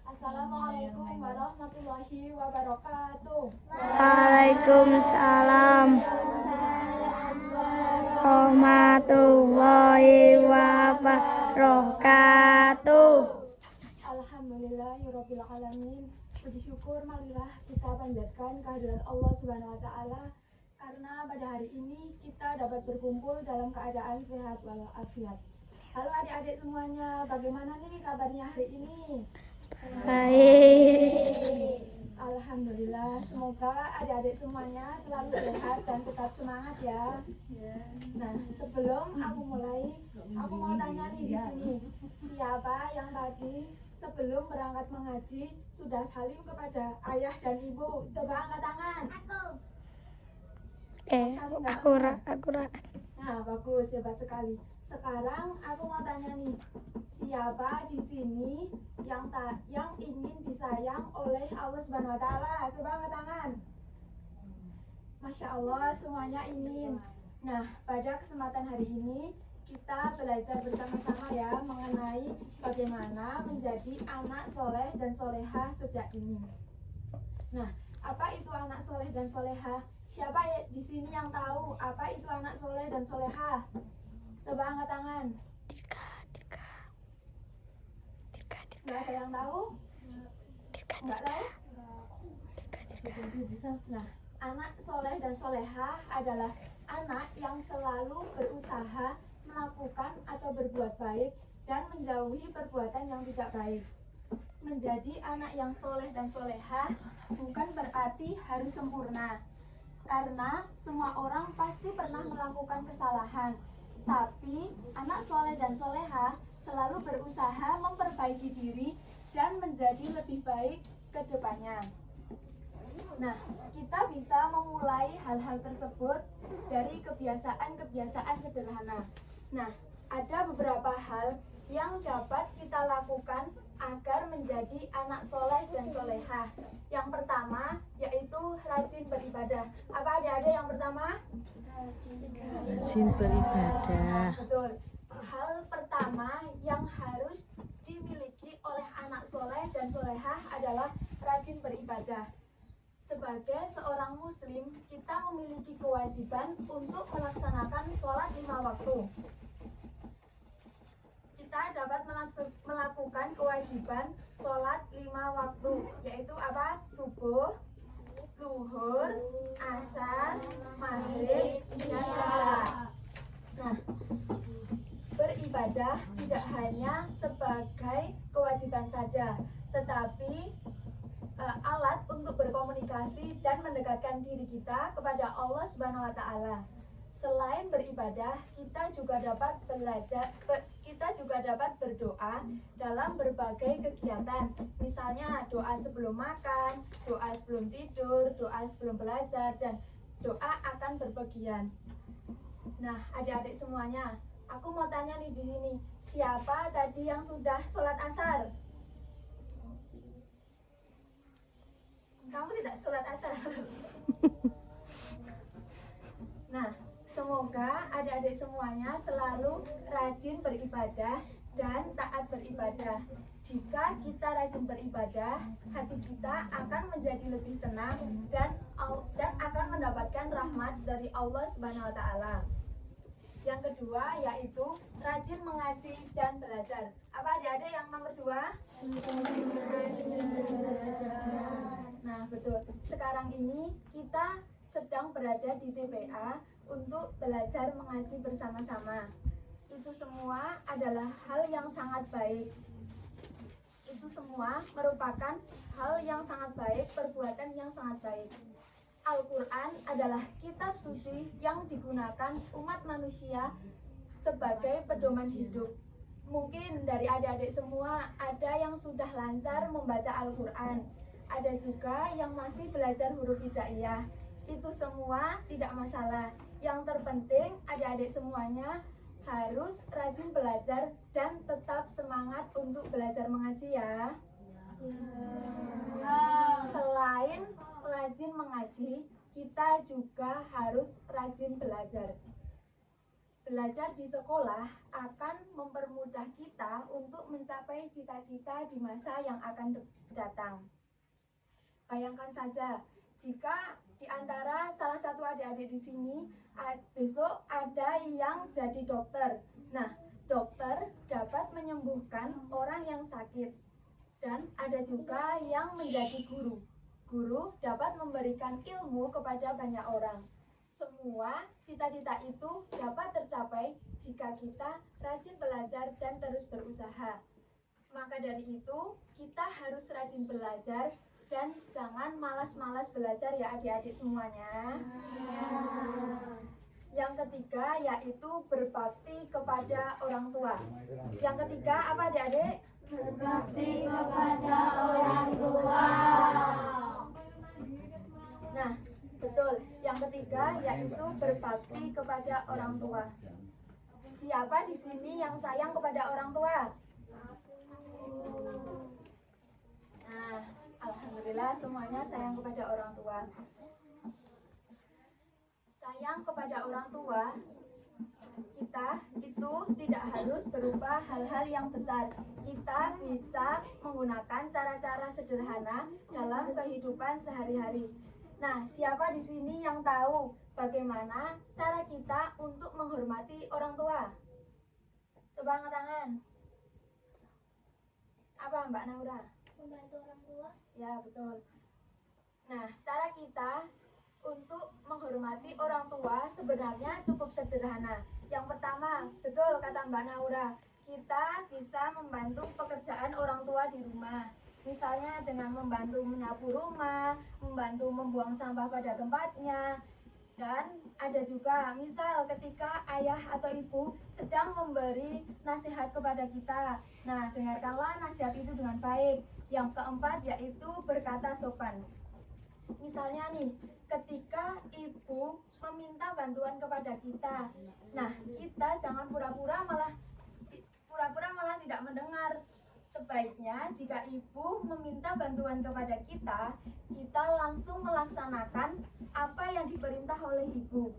Assalamualaikum warahmatullahi wabarakatuh. Waalaikumsalam warahmatullahi wabarakatuh. Alhamdulillahirabbil alamin. Puji syukur marilah kita panjatkan kehadirat Allah Subhanahu wa taala karena pada hari ini kita dapat berkumpul dalam keadaan sehat walafiat. Halo adik-adik semuanya, bagaimana nih kabarnya hari ini? Baik. Alhamdulillah, semoga adik-adik semuanya selalu sehat dan tetap semangat ya. Nah, sebelum aku mulai, aku mau tanya nih di sini, siapa yang tadi sebelum berangkat mengaji sudah salim kepada ayah dan ibu? Coba angkat tangan. Aku. Nah, bagus, hebat sekali. Sekarang aku mau tanya nih, siapa di sini yang ingin disayang oleh Allah Subhanahu wa taala? Coba angkat tangan. Masya Allah, semuanya ingin. Nah, pada kesempatan hari ini kita belajar bersama-sama ya mengenai bagaimana menjadi anak soleh dan solehah sejak dini. Nah, apa itu anak soleh dan solehah? Siapa di sini yang tahu apa itu anak soleh dan solehah? Coba angkat tangan. Nggak ada yang tahu? Nggak tahu? Nah, anak soleh dan solehah adalah anak yang selalu berusaha melakukan atau berbuat baik dan menjauhi perbuatan yang tidak baik. Menjadi anak yang soleh dan solehah bukan berarti harus sempurna, karena semua orang pasti pernah melakukan kesalahan. Tapi anak soleh dan solehah selalu berusaha memperbaiki diri dan menjadi lebih baik ke depannya. Nah, kita bisa memulai hal-hal tersebut dari kebiasaan-kebiasaan sederhana. Nah, ada beberapa hal yang dapat kita lakukan agar menjadi anak soleh dan solehah. Yang pertama yaitu rajin beribadah. Apa ada yang pertama? Rajin beribadah. Betul. Hal pertama yang harus dimiliki oleh anak soleh dan solehah adalah rajin beribadah. Sebagai seorang muslim, kita memiliki kewajiban untuk melaksanakan sholat 5 waktu. Kita dapat melakukan kewajiban sholat 5 waktu, yaitu apa? Subuh, zuhur, asar, maghrib, dan isya. Nah, beribadah tidak hanya sebagai kewajiban saja, tetapi alat untuk berkomunikasi dan mendekatkan diri kita kepada Allah Subhanahu wa taala. Selain beribadah, kita juga dapat berdoa dalam berbagai kegiatan. Misalnya doa sebelum makan, doa sebelum tidur, doa sebelum belajar, dan doa akan berpergian. Nah, adik-adik semuanya, aku mau tanya nih di sini, siapa tadi yang sudah sholat asar? Kamu tidak sholat asar. Nah, semoga adik-adik semuanya selalu rajin beribadah dan taat beribadah. Jika kita rajin beribadah, hati kita akan menjadi lebih tenang dan akan mendapatkan rahmat dari Allah Subhanahu wa taala. Yang kedua yaitu rajin mengaji dan belajar. Apa adik-adik yang nomor 2? Nah, betul. Sekarang ini kita sedang berada di TPA untuk belajar mengaji bersama-sama. Itu semua adalah hal yang sangat baik. Itu semua merupakan hal yang sangat baik, perbuatan yang sangat baik. Al-Quran adalah kitab suci yang digunakan umat manusia sebagai pedoman hidup. Mungkin dari adik-adik semua ada yang sudah lancar membaca Al-Quran, ada juga yang masih belajar huruf hijaiyah. Itu semua tidak masalah. Yang terpenting adik-adik semuanya harus rajin belajar dan tetap semangat untuk belajar mengaji ya. Selain rajin mengaji, kita juga harus rajin belajar. Belajar di sekolah akan mempermudah kita untuk mencapai cita-cita di masa yang akan datang. Bayangkan saja, jika di antara salah satu adik-adik di sini besok ada yang jadi dokter. Nah, dokter dapat menyembuhkan orang yang sakit. Dan ada juga yang menjadi guru. Guru dapat memberikan ilmu kepada banyak orang. Semua cita-cita itu dapat tercapai jika kita rajin belajar dan terus berusaha. Maka dari itu, kita harus rajin belajar dan jangan malas-malas belajar ya adik-adik semuanya. Yang ketiga yaitu berbakti kepada orang tua. Yang ketiga apa adik-adik? Berbakti kepada orang tua. Nah, betul. Yang ketiga yaitu berbakti kepada orang tua. Siapa di sini yang sayang kepada orang tua? Nah, alhamdulillah semuanya sayang kepada orang tua. Sayang kepada orang tua, kita itu tidak harus berupa hal-hal yang besar. Kita bisa menggunakan cara-cara sederhana dalam kehidupan sehari-hari. Nah, siapa di sini yang tahu bagaimana cara kita untuk menghormati orang tua? Coba angkat tangan. Apa Mbak Naura? Membantu orang tua. Ya, betul. Nah, cara kita untuk menghormati orang tua sebenarnya cukup sederhana. Yang pertama, betul kata Mbak Naura, kita bisa membantu pekerjaan orang tua di rumah. Misalnya dengan membantu menyapu rumah, membantu membuang sampah pada tempatnya. Dan ada juga, misal ketika ayah atau ibu sedang memberi nasihat kepada kita. Nah, dengarkanlah nasihat itu dengan baik. Yang keempat yaitu berkata sopan. Misalnya nih, ketika ibu meminta bantuan kepada kita, nah kita jangan pura-pura malah tidak mendengar. Sebaiknya jika ibu meminta bantuan kepada kita, kita langsung melaksanakan apa yang diperintah oleh ibu.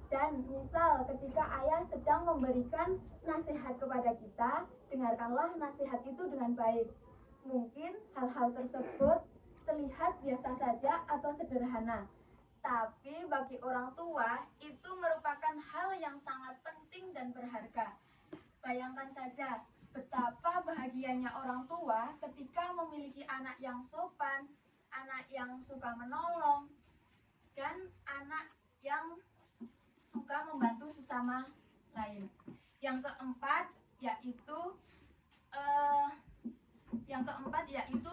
Dan misal ketika ayah sedang memberikan nasihat kepada kita, dengarkanlah nasihat itu dengan baik. Mungkin hal-hal tersebut terlihat biasa saja atau sederhana, tapi bagi orang tua itu merupakan hal yang sangat penting dan berharga. Bayangkan saja betapa bahagianya orang tua ketika memiliki anak yang sopan, anak yang suka menolong, dan anak yang suka membantu sesama lain. Yang keempat yaitu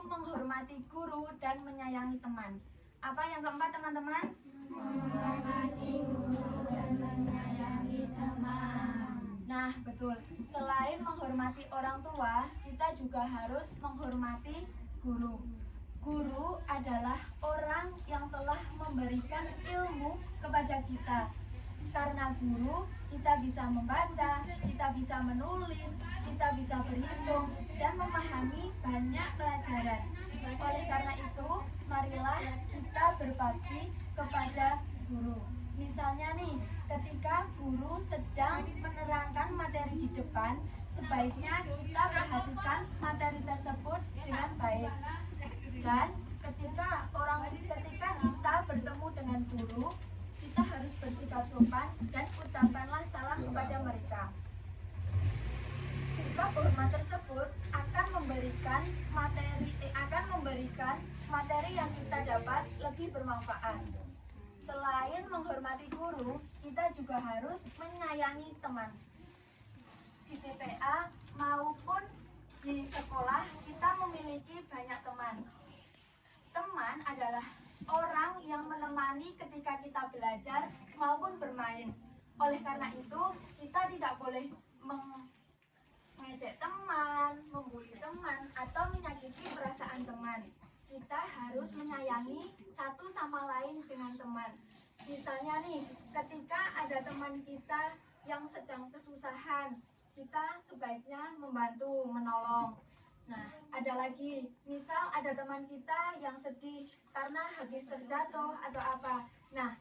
menghormati guru dan menyayangi teman. Apa yang keempat, teman-teman? Menghormati guru dan menyayangi teman. Nah, betul. Selain menghormati orang tua, kita juga harus menghormati guru. Guru adalah orang yang telah memberikan ilmu kepada kita. Karena guru, kita bisa membaca, kita bisa menulis, kita bisa berhitung, dan memahami banyak pelajaran. Oleh karena itu, marilah kita berbakti kepada guru. Misalnya nih, ketika guru sedang menerangkan materi di depan, sebaiknya kita perhatikan materi tersebut dengan baik. Dan ketika kita bertemu dengan guru, kita harus bersikap sopan dan ucapkanlah salam kepada mereka. Sikap hormat tersebut akan memberikan materi yang kita dapat lebih bermanfaat. Selain menghormati guru, kita juga harus menyayangi teman. Di TPA maupun di sekolah, kita memiliki banyak teman. Teman adalah orang yang menemani ketika kita belajar maupun bermain. Oleh karena itu, kita tidak boleh mengejek teman, membuli teman, atau menyakiti perasaan teman. Kita harus menyayangi satu sama lain dengan teman. Misalnya nih, ketika ada teman kita yang sedang kesusahan, kita sebaiknya membantu, menolong. Nah, ada lagi, misal ada teman kita yang sedih karena habis terjatuh atau apa. Nah,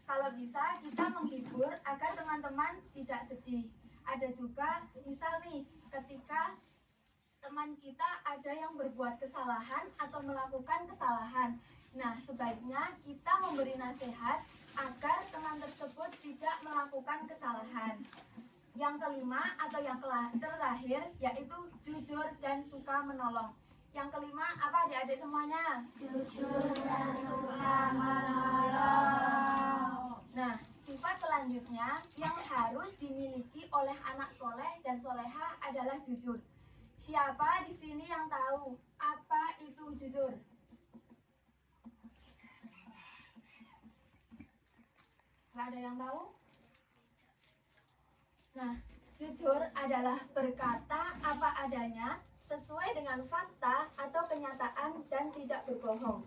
Kalau bisa kita menghibur agar teman-teman tidak sedih. Ada juga misal nih ketika teman kita ada yang berbuat kesalahan atau melakukan kesalahan. Nah, sebaiknya kita memberi nasihat agar teman tersebut tidak melakukan kesalahan. Yang kelima atau yang terakhir yaitu jujur dan suka menolong. Yang kelima apa adik-adik semuanya? Jujur dan suka menolong. Nah, sifat selanjutnya yang harus dimiliki oleh anak soleh dan solehah adalah jujur. Siapa di sini yang tahu apa itu jujur? Gak ada yang tahu? Nah, jujur adalah berkata apa adanya sesuai dengan fakta atau kenyataan dan tidak berbohong.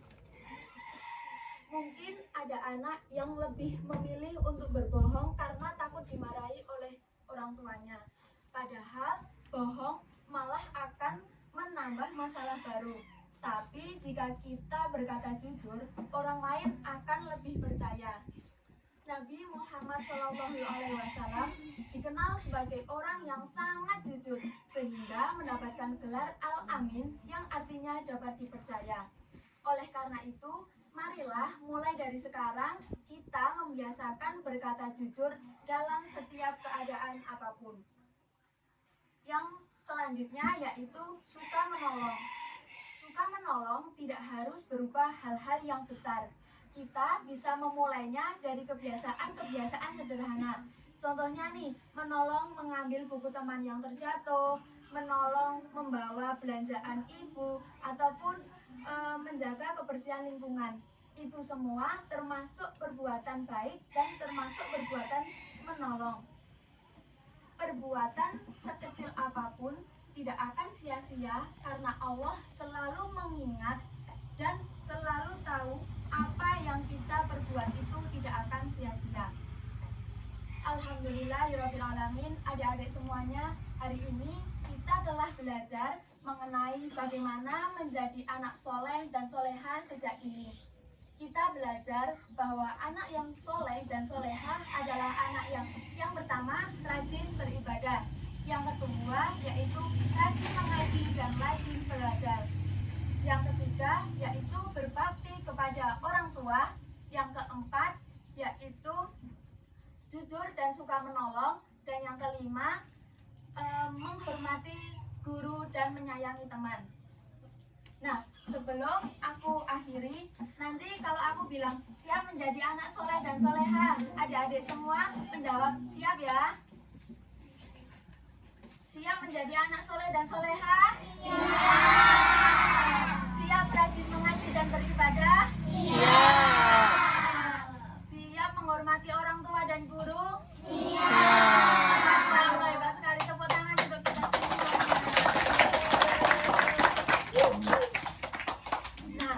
Mungkin ada anak yang lebih memilih untuk berbohong karena takut dimarahi oleh orang tuanya. Padahal bohong malah akan menambah masalah baru. Tapi jika kita berkata jujur, orang lain akan lebih percaya. Nabi Muhammad SAW dikenal sebagai orang yang sangat jujur sehingga mendapatkan gelar Al-Amin yang artinya dapat dipercaya. Oleh karena itu, marilah mulai dari sekarang kita membiasakan berkata jujur dalam setiap keadaan apapun. Yang selanjutnya yaitu suka menolong. Suka menolong tidak harus berupa hal-hal yang besar. Kita bisa memulainya dari kebiasaan-kebiasaan sederhana. Contohnya nih, menolong mengambil buku teman yang terjatuh, menolong membawa belanjaan ibu, ataupun menjaga kebersihan lingkungan. Itu semua termasuk perbuatan baik dan termasuk perbuatan menolong. Perbuatan sekecil apapun tidak akan sia-sia karena Allah selalu mengingat dan selalu tahu apa yang kita perbuat itu tidak akan sia-sia. Alhamdulillahirrabbilalamin, adik-adik semuanya, hari ini kita telah belajar mengenai bagaimana menjadi anak soleh dan soleha sejak ini. Kita belajar bahwa anak yang soleh dan soleha adalah anak yang pertama rajin beribadah, yang kedua yaitu rajin mengaji dan rajin belajar, yang ketiga yaitu berbakti kepada orang tua, yang keempat yaitu jujur dan suka menolong, dan yang kelima menghormati guru dan menyayangi teman. Nah, sebelum aku akhiri, nanti kalau aku bilang siap menjadi anak soleh dan soleha, adik-adik semua menjawab siap ya. Siap menjadi anak soleh dan soleha? Siap. Siap rajin mengaji dan beribadah? Siap. Siap menghormati orang tua dan guru? Siap. Masya hebat sekali, tepuk tangan untuk kita semua. Nah,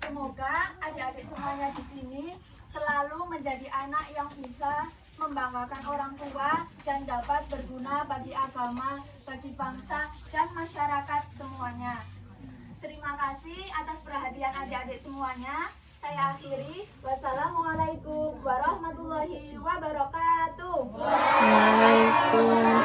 semoga adik-adik semuanya di sini selalu menjadi anak yang bisa membanggakan orang tua dan dapat berguna bagi agama, bagi bangsa, dan masyarakat semuanya. Terima kasih atas perhatian adik-adik semuanya. Saya akhiri. Wassalamualaikum warahmatullahi wabarakatuh. Waalaikumsalam.